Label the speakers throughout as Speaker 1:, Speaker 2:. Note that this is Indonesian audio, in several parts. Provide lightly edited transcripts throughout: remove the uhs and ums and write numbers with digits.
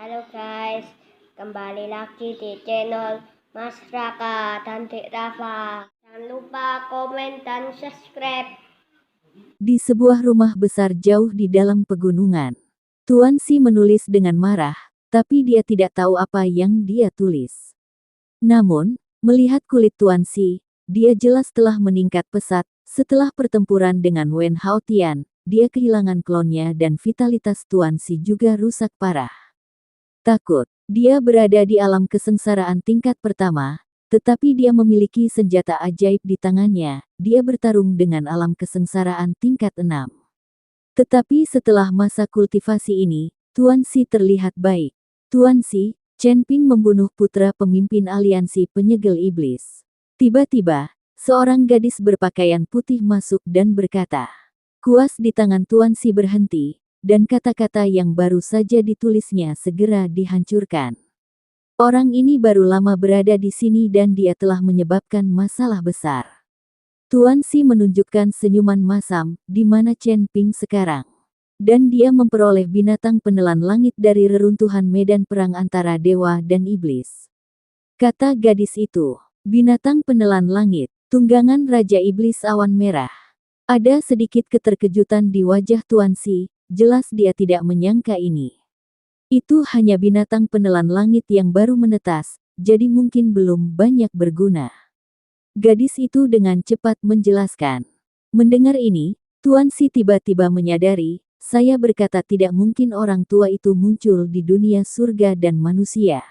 Speaker 1: Halo guys, kembali lagi di channel Mas Raka dan Dek Rafa. Jangan lupa komen dan subscribe.
Speaker 2: Di sebuah rumah besar jauh di dalam pegunungan, Tuan Si menulis dengan marah, tapi dia tidak tahu apa yang dia tulis. Namun, melihat kulit Tuan Si, dia jelas telah meningkat pesat. Setelah pertempuran dengan Wen Haotian, dia kehilangan klonnya dan vitalitas Tuan Si juga rusak parah. Takut, dia berada di alam kesengsaraan tingkat pertama, tetapi dia memiliki senjata ajaib di tangannya. Dia bertarung dengan alam kesengsaraan tingkat 6. Tetapi setelah masa kultivasi ini, Tuan Si terlihat baik. Tuan Si, Chen Ping membunuh putra pemimpin aliansi penyegel iblis. Tiba-tiba, seorang gadis berpakaian putih masuk dan berkata, kuas di tangan Tuan Si berhenti, dan kata-kata yang baru saja ditulisnya segera dihancurkan. Orang ini baru lama berada di sini dan dia telah menyebabkan masalah besar. Tuan Si menunjukkan senyuman masam, di mana Chen Ping sekarang. Dan dia memperoleh binatang penelan langit dari reruntuhan medan perang antara dewa dan iblis. Kata gadis itu, binatang penelan langit, tunggangan Raja Iblis Awan Merah. Ada sedikit keterkejutan di wajah Tuan Si, jelas dia tidak menyangka ini. Itu hanya binatang penelan langit yang baru menetas, jadi mungkin belum banyak berguna. Gadis itu dengan cepat menjelaskan. Mendengar ini, Tuan Si tiba-tiba menyadari, saya berkata tidak mungkin orang tua itu muncul di dunia surga dan manusia.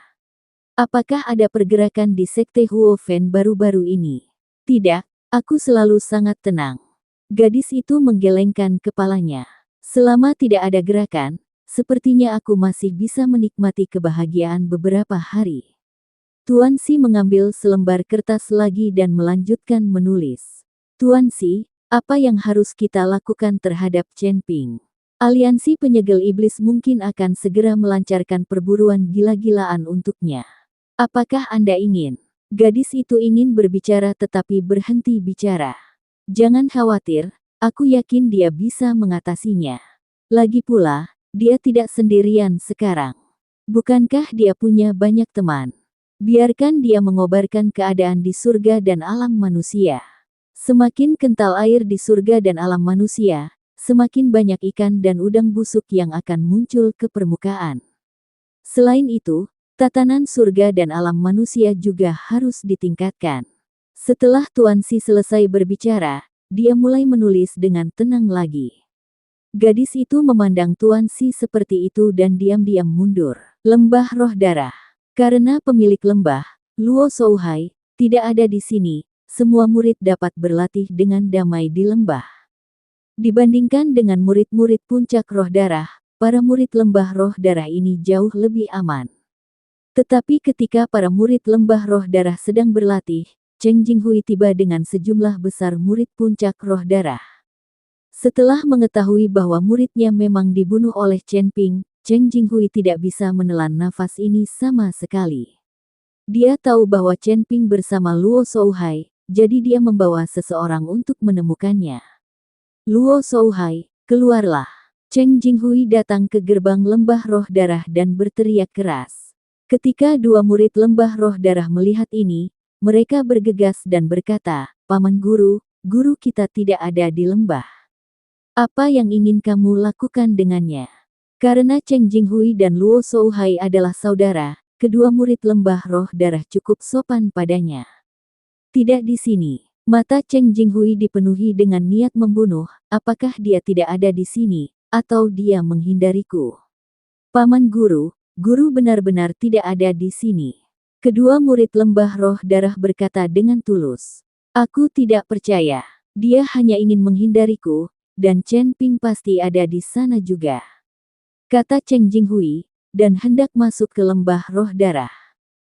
Speaker 2: Apakah ada pergerakan di Sekte Huo Fen baru-baru ini? Tidak, aku selalu sangat tenang. Gadis itu menggelengkan kepalanya. Selama tidak ada gerakan, sepertinya aku masih bisa menikmati kebahagiaan beberapa hari. Tuan Si mengambil selembar kertas lagi dan melanjutkan menulis. Tuan Si, apa yang harus kita lakukan terhadap Chen Ping? Aliansi penyegel iblis mungkin akan segera melancarkan perburuan gila-gilaan untuknya. Apakah Anda ingin? Gadis itu ingin berbicara tetapi berhenti bicara. Jangan khawatir, aku yakin dia bisa mengatasinya. Lagi pula, dia tidak sendirian sekarang. Bukankah dia punya banyak teman? Biarkan dia mengobarkan keadaan di surga dan alam manusia. Semakin kental air di surga dan alam manusia, semakin banyak ikan dan udang busuk yang akan muncul ke permukaan. Selain itu, tatanan surga dan alam manusia juga harus ditingkatkan. Setelah Tuan Si selesai berbicara, dia mulai menulis dengan tenang lagi. Gadis itu memandang Tuan Si seperti itu dan diam-diam mundur. Lembah Roh Darah. Karena pemilik lembah, Luo Shouhai, tidak ada di sini, semua murid dapat berlatih dengan damai di lembah. Dibandingkan dengan murid-murid puncak roh darah, para murid lembah roh darah ini jauh lebih aman. Tetapi ketika para murid lembah roh darah sedang berlatih, Cheng Jinghui tiba dengan sejumlah besar murid puncak roh darah. Setelah mengetahui bahwa muridnya memang dibunuh oleh Chen Ping, Cheng Jinghui tidak bisa menelan nafas ini sama sekali. Dia tahu bahwa Chen Ping bersama Luo Shouhai, jadi dia membawa seseorang untuk menemukannya. Luo Shouhai, keluarlah. Cheng Jinghui datang ke gerbang lembah roh darah dan berteriak keras. Ketika dua murid lembah roh darah melihat ini, mereka bergegas dan berkata, Paman Guru, guru kita tidak ada di lembah. Apa yang ingin kamu lakukan dengannya? Karena Cheng Jinghui dan Luo Shouhai adalah saudara, kedua murid lembah roh darah cukup sopan padanya. Tidak di sini. Mata Cheng Jinghui dipenuhi dengan niat membunuh, apakah dia tidak ada di sini, atau dia menghindariku? Paman Guru, guru benar-benar tidak ada di sini. Kedua murid lembah roh darah berkata dengan tulus. Aku tidak percaya, dia hanya ingin menghindariku, dan Chen Ping pasti ada di sana juga. Kata Cheng Jinghui, dan hendak masuk ke lembah roh darah.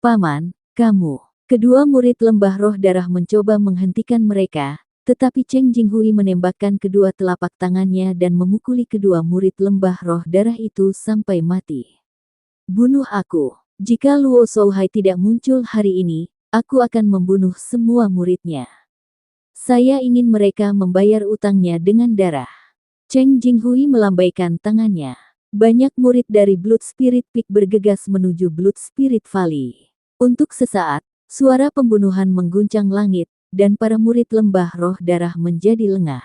Speaker 2: Paman, kamu. Kedua murid lembah roh darah mencoba menghentikan mereka, tetapi Cheng Jinghui menembakkan kedua telapak tangannya dan memukuli kedua murid lembah roh darah itu sampai mati. Bunuh aku. Jika Luo Shouhai tidak muncul hari ini, aku akan membunuh semua muridnya. Saya ingin mereka membayar utangnya dengan darah. Cheng Jinghui melambaikan tangannya. Banyak murid dari Blood Spirit Peak bergegas menuju Blood Spirit Valley. Untuk sesaat, suara pembunuhan mengguncang langit, dan para murid lembah roh darah menjadi lengah.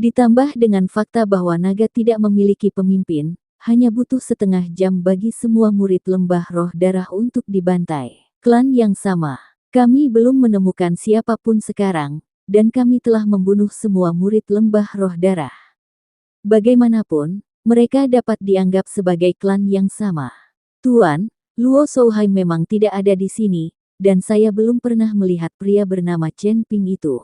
Speaker 2: Ditambah dengan fakta bahwa naga tidak memiliki pemimpin, hanya butuh setengah jam bagi semua murid lembah roh darah untuk dibantai. Klan yang sama. Kami belum menemukan siapapun sekarang, dan kami telah membunuh semua murid lembah roh darah. Bagaimanapun, mereka dapat dianggap sebagai klan yang sama. Tuan, Luo Shouhai memang tidak ada di sini, dan saya belum pernah melihat pria bernama Chen Ping itu.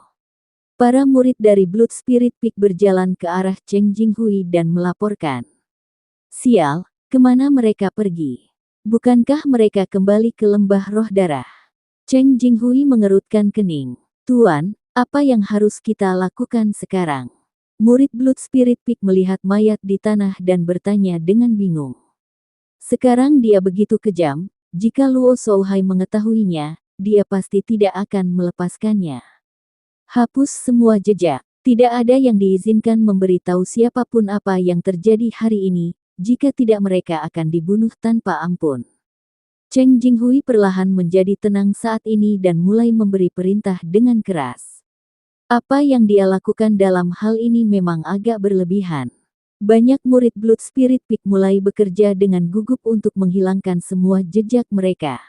Speaker 2: Para murid dari Blood Spirit Peak berjalan ke arah Cheng Jinghui dan melaporkan. Sial, kemana mereka pergi? Bukankah mereka kembali ke lembah roh darah? Cheng Jinghui mengerutkan kening. Tuan, apa yang harus kita lakukan sekarang? Murid Blood Spirit Peak melihat mayat di tanah dan bertanya dengan bingung. Sekarang dia begitu kejam, jika Luo Shouhai mengetahuinya, dia pasti tidak akan melepaskannya. Hapus semua jejak. Tidak ada yang diizinkan memberitahu siapapun apa yang terjadi hari ini, jika tidak mereka akan dibunuh tanpa ampun. Cheng Jinghui perlahan menjadi tenang saat ini dan mulai memberi perintah dengan keras. Apa yang dia lakukan dalam hal ini memang agak berlebihan. Banyak murid Blood Spirit Peak mulai bekerja dengan gugup untuk menghilangkan semua jejak mereka.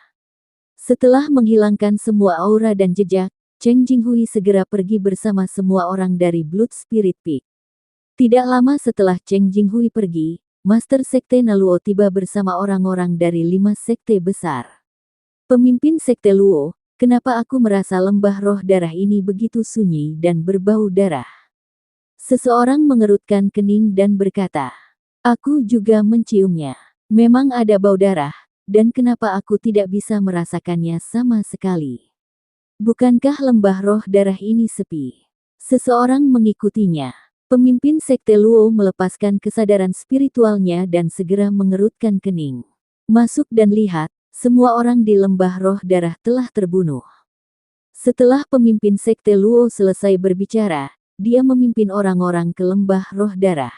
Speaker 2: Setelah menghilangkan semua aura dan jejak, Cheng Jinghui segera pergi bersama semua orang dari Blood Spirit Peak. Tidak lama setelah Cheng Jinghui pergi, Master Sekte Naluo tiba bersama orang-orang dari 5 sekte besar. Pemimpin Sekte Luo, kenapa aku merasa lembah roh darah ini begitu sunyi dan berbau darah? Seseorang mengerutkan kening dan berkata, aku juga menciumnya. Memang ada bau darah, dan kenapa aku tidak bisa merasakannya sama sekali? Bukankah lembah roh darah ini sepi? Seseorang mengikutinya. Pemimpin Sekte Luo melepaskan kesadaran spiritualnya dan segera mengerutkan kening. Masuk dan lihat, semua orang di lembah roh darah telah terbunuh. Setelah pemimpin Sekte Luo selesai berbicara, dia memimpin orang-orang ke lembah roh darah.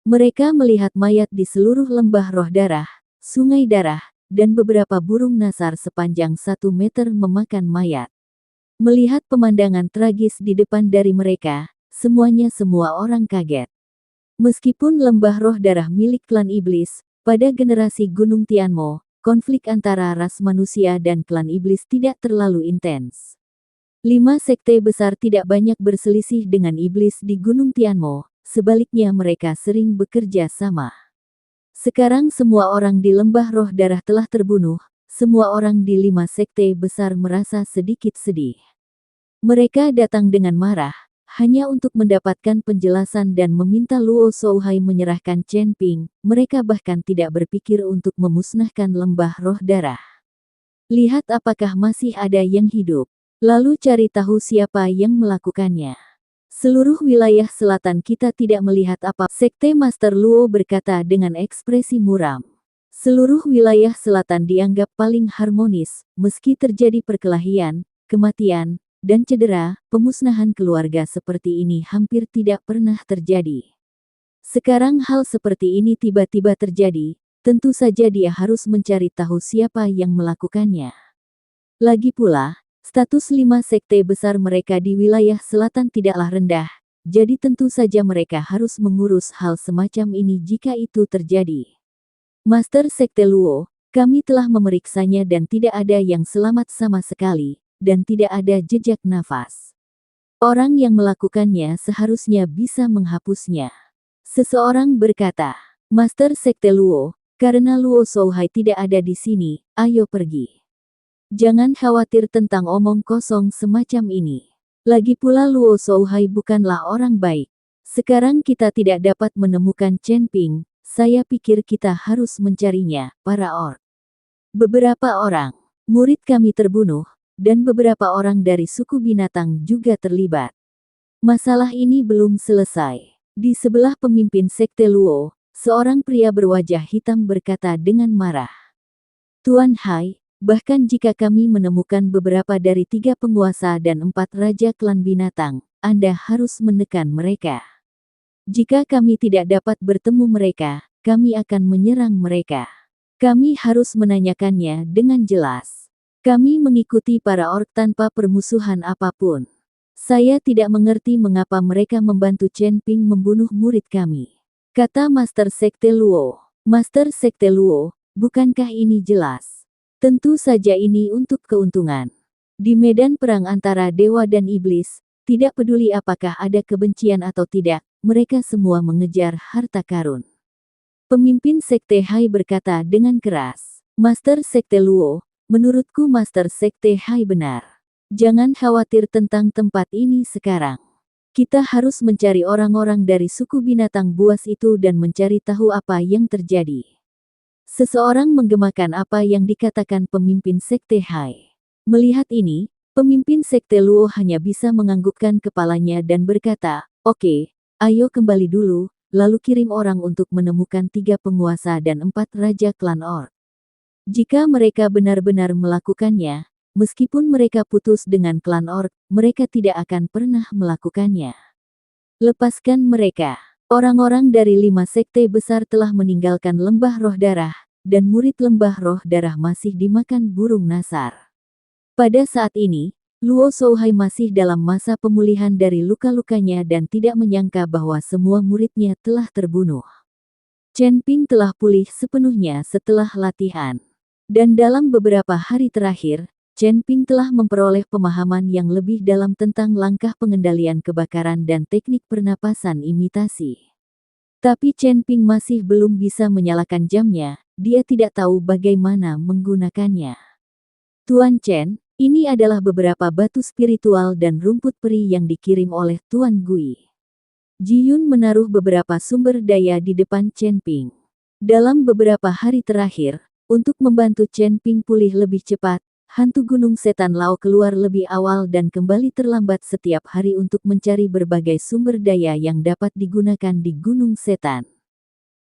Speaker 2: Mereka melihat mayat di seluruh lembah roh darah, sungai darah, dan beberapa burung nasar sepanjang 1 meter memakan mayat. Melihat pemandangan tragis di depan dari mereka, semua orang kaget. Meskipun lembah roh darah milik klan iblis, pada generasi Gunung Tianmo, konflik antara ras manusia dan klan iblis tidak terlalu intens. 5 sekte besar tidak banyak berselisih dengan iblis di Gunung Tianmo, sebaliknya mereka sering bekerja sama. Sekarang semua orang di lembah roh darah telah terbunuh, semua orang di 5 sekte besar merasa sedikit sedih. Mereka datang dengan marah, hanya untuk mendapatkan penjelasan dan meminta Luo Shouhai menyerahkan Chen Ping, mereka bahkan tidak berpikir untuk memusnahkan lembah roh darah. Lihat apakah masih ada yang hidup, lalu cari tahu siapa yang melakukannya. Seluruh wilayah selatan kita tidak melihat apa. Sekte Master Luo berkata dengan ekspresi muram. Seluruh wilayah selatan dianggap paling harmonis, meski terjadi perkelahian, kematian, dan cedera, pemusnahan keluarga seperti ini hampir tidak pernah terjadi. Sekarang hal seperti ini tiba-tiba terjadi, tentu saja dia harus mencari tahu siapa yang melakukannya. Lagi pula, status 5 sekte besar mereka di wilayah selatan tidaklah rendah, jadi tentu saja mereka harus mengurus hal semacam ini jika itu terjadi. Master Sekte Luo, kami telah memeriksanya dan tidak ada yang selamat sama sekali, dan tidak ada jejak nafas. Orang yang melakukannya seharusnya bisa menghapusnya. Seseorang berkata, Master Sekte Luo, karena Luo Shouhai tidak ada di sini, ayo pergi. Jangan khawatir tentang omong kosong semacam ini. Lagi pula Luo Shouhai bukanlah orang baik. Sekarang kita tidak dapat menemukan Chen Ping, saya pikir kita harus mencarinya, para orc. Beberapa orang, murid kami terbunuh, dan beberapa orang dari suku binatang juga terlibat. Masalah ini belum selesai. Di sebelah pemimpin Sekte Luo, seorang pria berwajah hitam berkata dengan marah. Tuan Hai, bahkan jika kami menemukan beberapa dari 3 penguasa dan 4 raja klan binatang, Anda harus menekan mereka. Jika kami tidak dapat bertemu mereka, kami akan menyerang mereka. Kami harus menanyakannya dengan jelas. Kami mengikuti para orc tanpa permusuhan apapun. Saya tidak mengerti mengapa mereka membantu Chen Ping membunuh murid kami. Kata Master Sekte Luo. Master Sekte Luo, bukankah ini jelas? Tentu saja ini untuk keuntungan. Di medan perang antara dewa dan iblis, tidak peduli apakah ada kebencian atau tidak, mereka semua mengejar harta karun. Pemimpin Sekte Hai berkata dengan keras. Master Sekte Luo, menurutku Master Sekte Hai benar. Jangan khawatir tentang tempat ini sekarang. Kita harus mencari orang-orang dari suku binatang buas itu dan mencari tahu apa yang terjadi. Seseorang menggemakan apa yang dikatakan pemimpin Sekte Hai. Melihat ini, pemimpin Sekte Luo hanya bisa menganggukkan kepalanya dan berkata, "Oke, ayo kembali dulu, lalu kirim orang untuk menemukan 3 penguasa dan 4 raja klan orc. Jika mereka benar-benar melakukannya, meskipun mereka putus dengan klan orc, mereka tidak akan pernah melakukannya. Lepaskan mereka." Orang-orang dari 5 sekte besar telah meninggalkan lembah roh darah, dan murid lembah roh darah masih dimakan burung nasar. Pada saat ini, Luo Shouhai masih dalam masa pemulihan dari luka-lukanya dan tidak menyangka bahwa semua muridnya telah terbunuh. Chen Ping telah pulih sepenuhnya setelah latihan. Dan dalam beberapa hari terakhir, Chen Ping telah memperoleh pemahaman yang lebih dalam tentang langkah pengendalian kebakaran dan teknik pernapasan imitasi. Tapi Chen Ping masih belum bisa menyalakan jamnya, dia tidak tahu bagaimana menggunakannya. Tuan Chen, ini adalah beberapa batu spiritual dan rumput peri yang dikirim oleh Tuan Gui. Ji Yun menaruh beberapa sumber daya di depan Chen Ping. Dalam beberapa hari terakhir, untuk membantu Chen Ping pulih lebih cepat, hantu Gunung Setan Lao keluar lebih awal dan kembali terlambat setiap hari untuk mencari berbagai sumber daya yang dapat digunakan di Gunung Setan.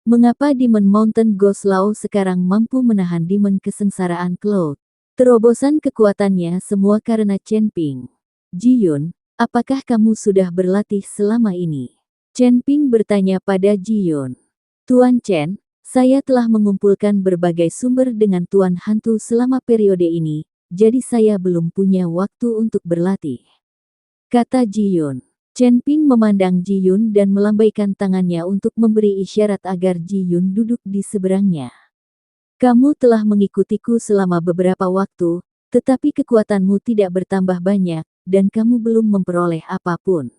Speaker 2: Mengapa Demon Mountain Ghost Lao sekarang mampu menahan Demon Kesengsaraan Cloud? Terobosan kekuatannya semua karena Chen Ping. Ji Yun, apakah kamu sudah berlatih selama ini? Chen Ping bertanya pada Ji Yun. Tuan Chen, saya telah mengumpulkan berbagai sumber dengan Tuan Hantu selama periode ini, jadi saya belum punya waktu untuk berlatih. Kata Ji Yun. Chen Ping memandang Ji Yun dan melambaikan tangannya untuk memberi isyarat agar Ji Yun duduk di seberangnya. Kamu telah mengikutiku selama beberapa waktu, tetapi kekuatanmu tidak bertambah banyak, dan kamu belum memperoleh apapun.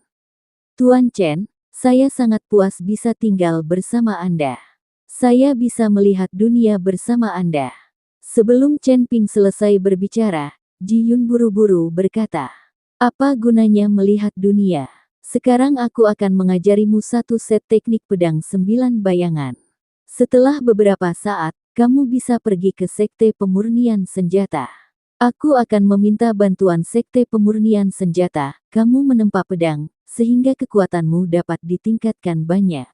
Speaker 2: Tuan Chen, saya sangat puas bisa tinggal bersama Anda. Saya bisa melihat dunia bersama Anda. Sebelum Chen Ping selesai berbicara, Ji Yun buru-buru berkata, apa gunanya melihat dunia? Sekarang aku akan mengajarimu satu set teknik pedang 9 bayangan. Setelah beberapa saat, kamu bisa pergi ke Sekte Pemurnian Senjata. Aku akan meminta bantuan Sekte Pemurnian Senjata, kamu menempa pedang, sehingga kekuatanmu dapat ditingkatkan banyak.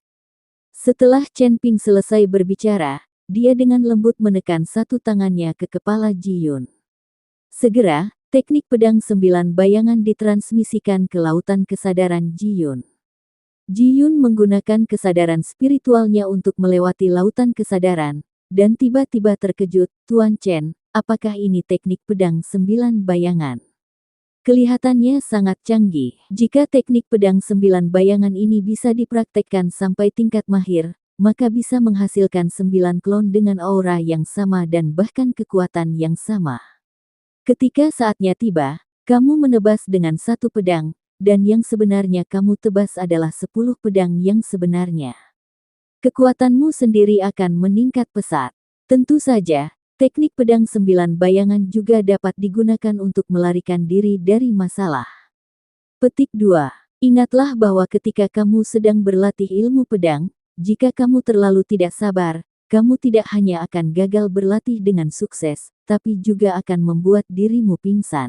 Speaker 2: Setelah Chen Ping selesai berbicara, dia dengan lembut menekan satu tangannya ke kepala Ji Yun. Segera, teknik pedang 9 bayangan ditransmisikan ke lautan kesadaran Ji Yun. Ji Yun menggunakan kesadaran spiritualnya untuk melewati lautan kesadaran, dan tiba-tiba terkejut, Tuan Chen, apakah ini teknik pedang 9 bayangan? Kelihatannya sangat canggih. Jika teknik pedang 9 bayangan ini bisa dipraktekkan sampai tingkat mahir, maka bisa menghasilkan 9 klon dengan aura yang sama dan bahkan kekuatan yang sama. Ketika saatnya tiba, kamu menebas dengan satu pedang, dan yang sebenarnya kamu tebas adalah 10 pedang yang sebenarnya. Kekuatanmu sendiri akan meningkat pesat. Tentu saja, teknik pedang 9 bayangan juga dapat digunakan untuk melarikan diri dari masalah. Petik 2. Ingatlah bahwa ketika kamu sedang berlatih ilmu pedang, jika kamu terlalu tidak sabar, kamu tidak hanya akan gagal berlatih dengan sukses, tapi juga akan membuat dirimu pingsan.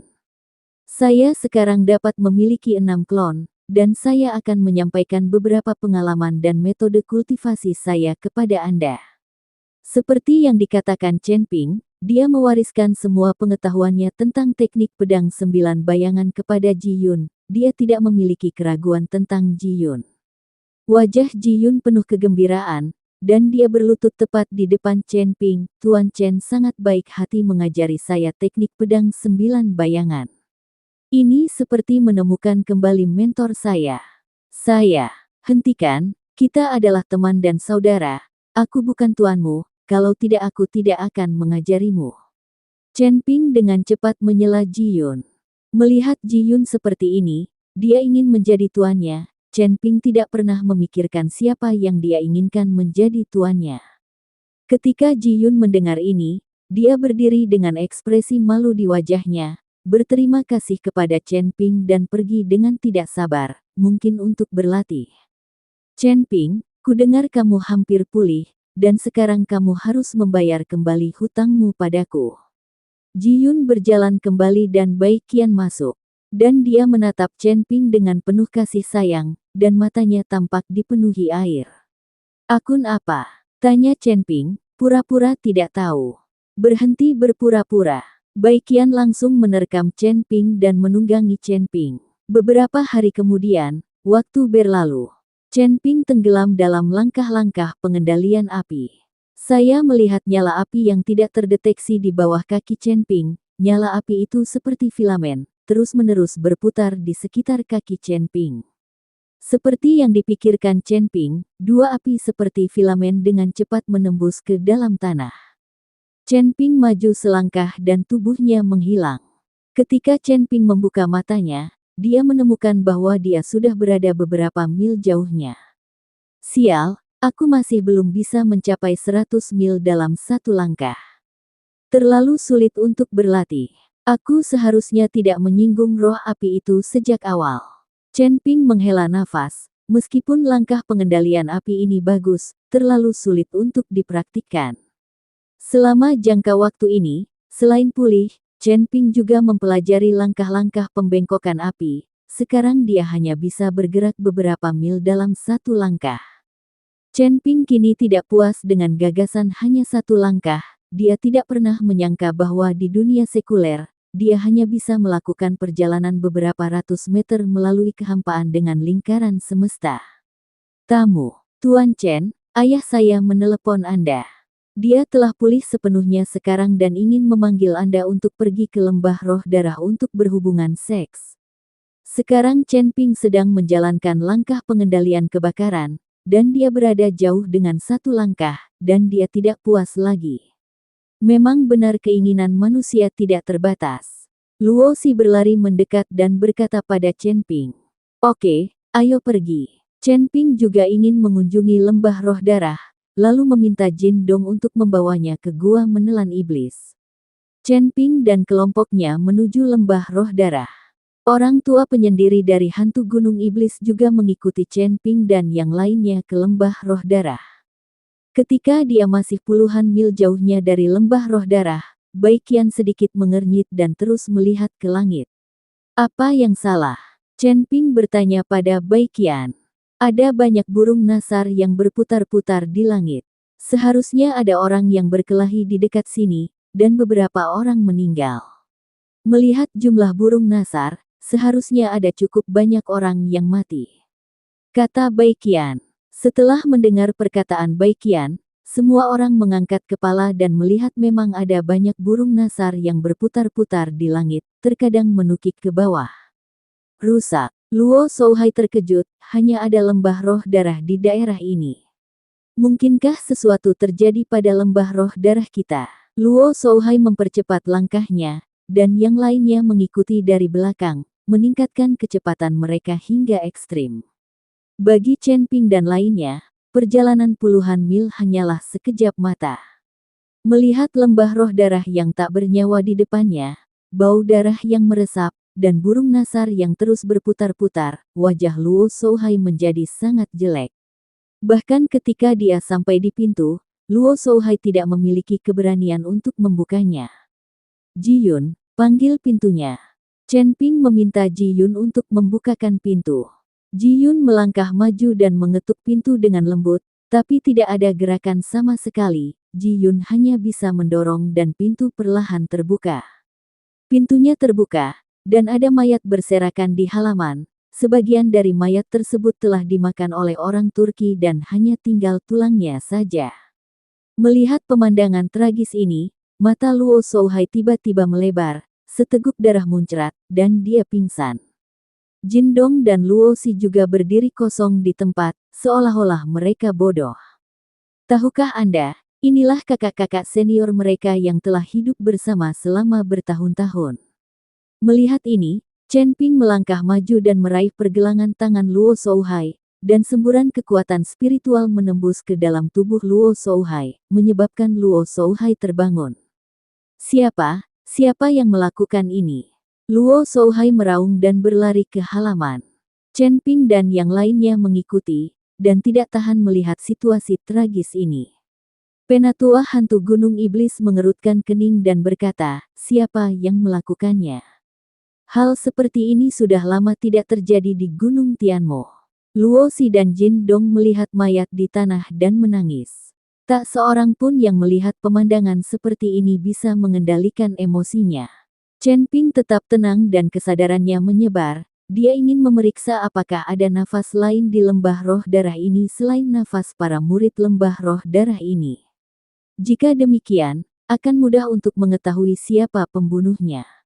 Speaker 2: Saya sekarang dapat memiliki 6 klon, dan saya akan menyampaikan beberapa pengalaman dan metode kultivasi saya kepada Anda. Seperti yang dikatakan Chen Ping, dia mewariskan semua pengetahuannya tentang teknik pedang 9 bayangan kepada Ji Yun. Dia tidak memiliki keraguan tentang Ji Yun. Wajah Ji Yun penuh kegembiraan, dan dia berlutut tepat di depan Chen Ping. Tuan Chen sangat baik hati mengajari saya teknik pedang 9 bayangan. Ini seperti menemukan kembali mentor saya. Saya, hentikan, kita adalah teman dan saudara. Aku bukan tuanmu, kalau tidak aku tidak akan mengajarimu. Chen Ping dengan cepat menyela Ji Yun. Melihat Ji Yun seperti ini, dia ingin menjadi tuannya. Chen Ping tidak pernah memikirkan siapa yang dia inginkan menjadi tuannya. Ketika Ji Yun mendengar ini, dia berdiri dengan ekspresi malu di wajahnya, berterima kasih kepada Chen Ping dan pergi dengan tidak sabar, mungkin untuk berlatih. Chen Ping, kudengar kamu hampir pulih, dan sekarang kamu harus membayar kembali hutangmu padaku. Ji Yun berjalan kembali dan Bai Qian masuk. Dan dia menatap Chen Ping dengan penuh kasih sayang, dan matanya tampak dipenuhi air. Akun apa? Tanya Chen Ping, pura-pura tidak tahu. Berhenti berpura-pura. Bai Qian langsung menerkam Chen Ping dan menunggangi Chen Ping. Beberapa hari kemudian, waktu berlalu. Chen Ping tenggelam dalam langkah-langkah pengendalian api. Saya melihat nyala api yang tidak terdeteksi di bawah kaki Chen Ping. Nyala api itu seperti filamen, terus-menerus berputar di sekitar kaki Chen Ping. Seperti yang dipikirkan Chen Ping, dua api seperti filamen dengan cepat menembus ke dalam tanah. Chen Ping maju selangkah dan tubuhnya menghilang. Ketika Chen Ping membuka matanya, dia menemukan bahwa dia sudah berada beberapa mil jauhnya. Sial, aku masih belum bisa mencapai 100 mil dalam satu langkah. Terlalu sulit untuk berlatih. Aku seharusnya tidak menyinggung roh api itu sejak awal. Chen Ping menghela nafas, meskipun langkah pengendalian api ini bagus, terlalu sulit untuk dipraktikkan. Selama jangka waktu ini, selain pulih, Chen Ping juga mempelajari langkah-langkah pembengkokan api. Sekarang dia hanya bisa bergerak beberapa mil dalam satu langkah. Chen Ping kini tidak puas dengan gagasan hanya satu langkah. Dia tidak pernah menyangka bahwa di dunia sekuler, dia hanya bisa melakukan perjalanan beberapa ratus meter melalui kehampaan dengan lingkaran semesta. Tamu, Tuan Chen, ayah saya menelepon Anda. Dia telah pulih sepenuhnya sekarang dan ingin memanggil Anda untuk pergi ke lembah roh darah untuk berhubungan seks. Sekarang Chen Ping sedang menjalankan langkah pengendalian kebakaran, dan dia berada jauh dengan satu langkah, dan dia tidak puas lagi. Memang benar keinginan manusia tidak terbatas. Luo Xi berlari mendekat dan berkata pada Chen Ping. Oke, ayo pergi. Chen Ping juga ingin mengunjungi lembah roh darah, lalu meminta Jin Dong untuk membawanya ke gua menelan iblis. Chen Ping dan kelompoknya menuju lembah roh darah. Orang tua penyendiri dari hantu gunung iblis juga mengikuti Chen Ping dan yang lainnya ke lembah roh darah. Ketika dia masih puluhan mil jauhnya dari lembah roh darah, Bai Qian sedikit mengernyit dan terus melihat ke langit. Apa yang salah? Chen Ping bertanya pada Bai Qian. Ada banyak burung nasar yang berputar-putar di langit. Seharusnya ada orang yang berkelahi di dekat sini, dan beberapa orang meninggal. Melihat jumlah burung nasar, seharusnya ada cukup banyak orang yang mati. Kata Bai Qian. Setelah mendengar perkataan Bai Qian, semua orang mengangkat kepala dan melihat memang ada banyak burung nasar yang berputar-putar di langit, terkadang menukik ke bawah. Rusak. Luo Shouhai terkejut, hanya ada lembah roh darah di daerah ini. Mungkinkah sesuatu terjadi pada lembah roh darah kita? Luo Shouhai mempercepat langkahnya, dan yang lainnya mengikuti dari belakang, meningkatkan kecepatan mereka hingga ekstrim. Bagi Chen Ping dan lainnya, perjalanan puluhan mil hanyalah sekejap mata. Melihat lembah roh darah yang tak bernyawa di depannya, bau darah yang meresap, dan burung nasar yang terus berputar-putar, wajah Luo Shouhai menjadi sangat jelek. Bahkan ketika dia sampai di pintu, Luo Shouhai tidak memiliki keberanian untuk membukanya. Ji Yun, panggil pintunya. Chen Ping meminta Ji Yun untuk membukakan pintu. Ji Yun melangkah maju dan mengetuk pintu dengan lembut, tapi tidak ada gerakan sama sekali. Ji Yun hanya bisa mendorong dan pintu perlahan terbuka. Pintunya terbuka, dan ada mayat berserakan di halaman. sebagian dari mayat tersebut telah dimakan oleh orang Turki dan hanya tinggal tulangnya saja. Melihat pemandangan tragis ini, mata Luo Souhai tiba-tiba melebar, seteguk darah muncrat, dan dia pingsan. Jindong dan Luo Si juga berdiri kosong di tempat, seolah-olah mereka bodoh. Tahukah Anda, inilah kakak-kakak senior mereka yang telah hidup bersama selama bertahun-tahun. Melihat ini, Chen Ping melangkah maju dan meraih pergelangan tangan Luo Souhai, dan semburan kekuatan spiritual menembus ke dalam tubuh Luo Souhai, menyebabkan Luo Souhai terbangun. Siapa yang melakukan ini? Luo Souhai meraung dan berlari ke halaman. Chen Ping dan yang lainnya mengikuti, dan tidak tahan melihat situasi tragis ini. Penatua hantu Gunung Iblis mengerutkan kening dan berkata, siapa yang melakukannya? Hal seperti ini sudah lama tidak terjadi di Gunung Tianmo. Luo Si dan Jin Dong melihat mayat di tanah dan menangis. Tak seorang pun yang melihat pemandangan seperti ini bisa mengendalikan emosinya. Chen Ping tetap tenang dan kesadarannya menyebar. Dia ingin memeriksa apakah ada nafas lain di lembah roh darah ini selain nafas para murid lembah roh darah ini. Jika demikian, akan mudah untuk mengetahui siapa pembunuhnya.